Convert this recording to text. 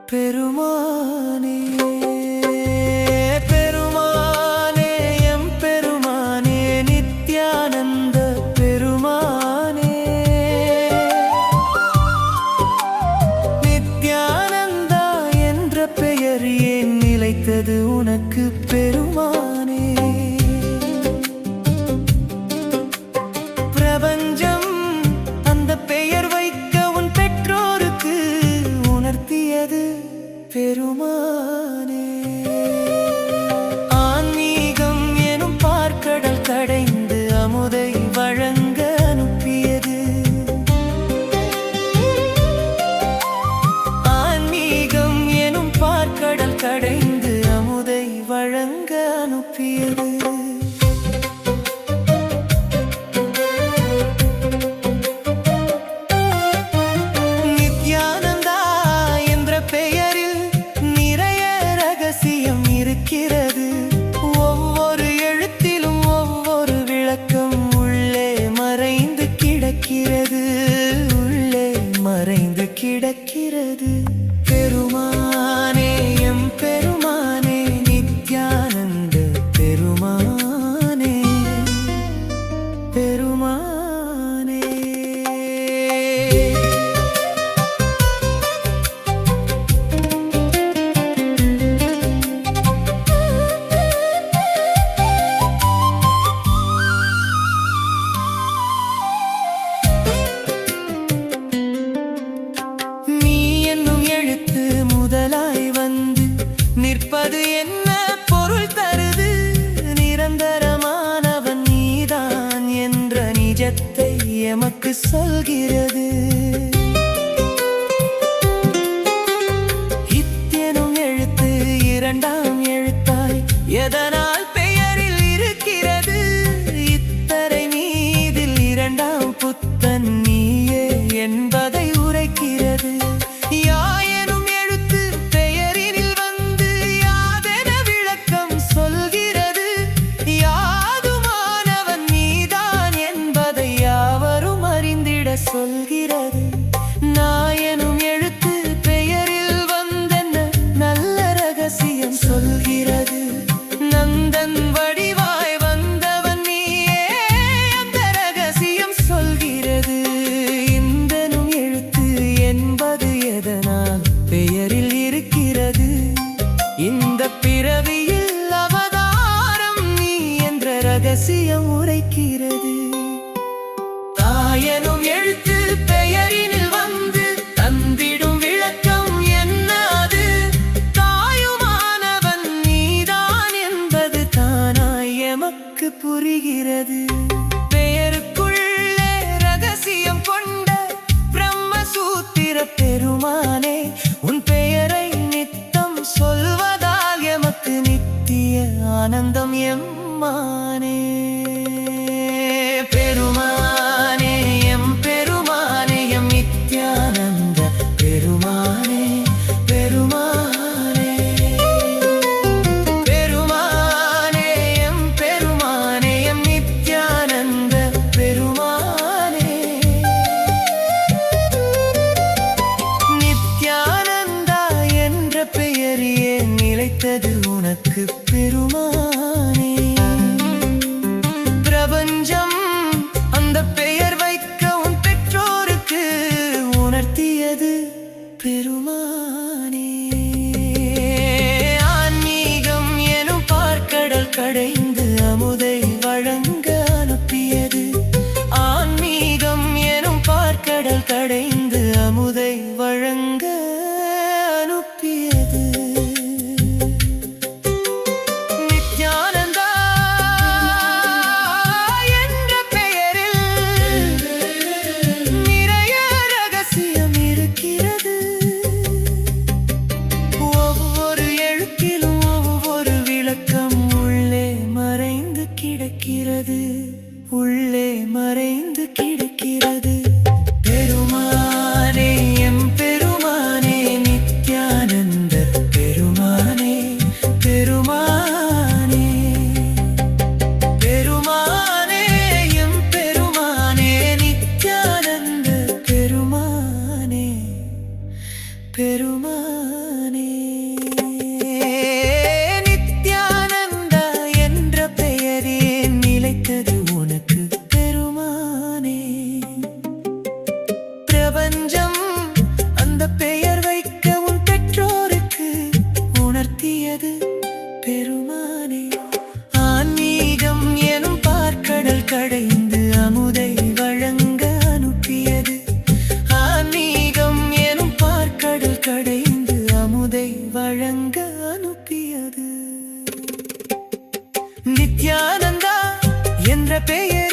பெருமானே பெருமானே எம் பெருமானே நித்யானந்த பெருமானே நித்யானந்தா என்ற பெயர் ஏன் நிலைத்தது உனக்கு பெருமானே பிரபஞ்சம் அந்த பெயர் வைக்க உன் பெற்றோருக்கு உணர்த்தியது பெருமானே ஆன்மீகம் எனும் பார்க்கடல் கடைந்து அமுதை வழங்க அனுப்பியது ஆன்மீகம் எனும் பார்க்கடல் கடைந்து அமுதை வழங்க அனுப்பியது ஒவ்வொரு எழுத்திலும் ஒவ்வொரு விளக்கம் உள்ளே மறைந்து கிடக்கிறது உள்ளே மறைந்து கிடக்கிறது பெருமானே எம் பெருமானே நித்யானந்த பெருமானே பெருமானே முதலாய் வந்து நிற்பது என்ன பொருள் தருது நிரந்தரமானவன் நீதான் என்ற நிஜத்தை எமக்கு சொல்கிறது இத்தெனும் எழுத்து இரண்டாம் எழுத்தாய் எதனால் பெயரில் இருக்கிறது இத்தரை மீதில் இரண்டாம் புத்தன் நீயே என்பதை உரைக்கிறது சொல்கிறது நாயனும் எழுத்து பெயரில் வந்தென்ன நல்ல ரகசியம் சொல்கிறது நந்தன் வடிவாய் வந்தவன் நீயே அந்த ரகசியம் சொல்கிறது இந்தனும் எழுத்து என்பது எதனால் பெயரில் இருக்கிறது இந்த பிறவியில் அவதாரம் நீ என்ற ரகசியம் உரைக்கிறது தாயனும் எழுத்து பெயரினில் வந்து தந்திடும் விளக்கம் என்னது தாயுமானவன் நீதான் என்பது தானாய் எமக்கு புரிகிறது பெயருக்குள்ளே ரகசியம் கொண்ட பிரம்மசூத்திர பெருமானே உன் பெயரை நித்தம் சொல்வதால் எமக்கு நித்திய ஆனந்தம் எம்மானே பெருமானே எம் பெருமானே எம் நித்யானந்த பெருமானே பெருமானே பெருமானே எம் பெருமானே எம் நித்யானந்த பெருமானே நித்யானந்தா என்ற பெயர் ஏன் நிலைத்தது உனக்கு பெருமானே பிரபஞ்சம் அந்த பெயர் வைக்க உன் பெற்றோருக்கு உணர்த்தியது பெருமானே ஆன்மீகம் எனும் பார்க்கடல் கடைந்து அமுதை வழங்க அனுப்பியது ஆன்மீகம் எனும் பார்க்கடல் கடைந்து அமுதை வழங்க அனுப்பியது நிறைய கிடக்கிறது, உள்ளே மறைந்து கிடக்கிறது. பெருமானே எம் பெருமானே, நித்யானந்த பெருமானே, பெருமானே. பெருமானே எம் பெருமானே, நித்யானந்த பெருமானே, பெருமானே. நித்யானந்தா என்ற பெயரே நிலைத்தது உனக்கு பெருமானே. பிரபஞ்சம் அந்த பெயர் வைக்க உன் பெற்றோருக்கு உணர்த்தியது பெருமானே. ஆன்மீகம் எனும் பார்க்கடல் கடைந்து அமுதை வழங்க அனுப்பியது. ஆன்மீகம் எனும் பார்க்கடல் கடைந்து அமுதை வழங்க அனுப்பியது. நித்யானந்தா என்ற பெயர்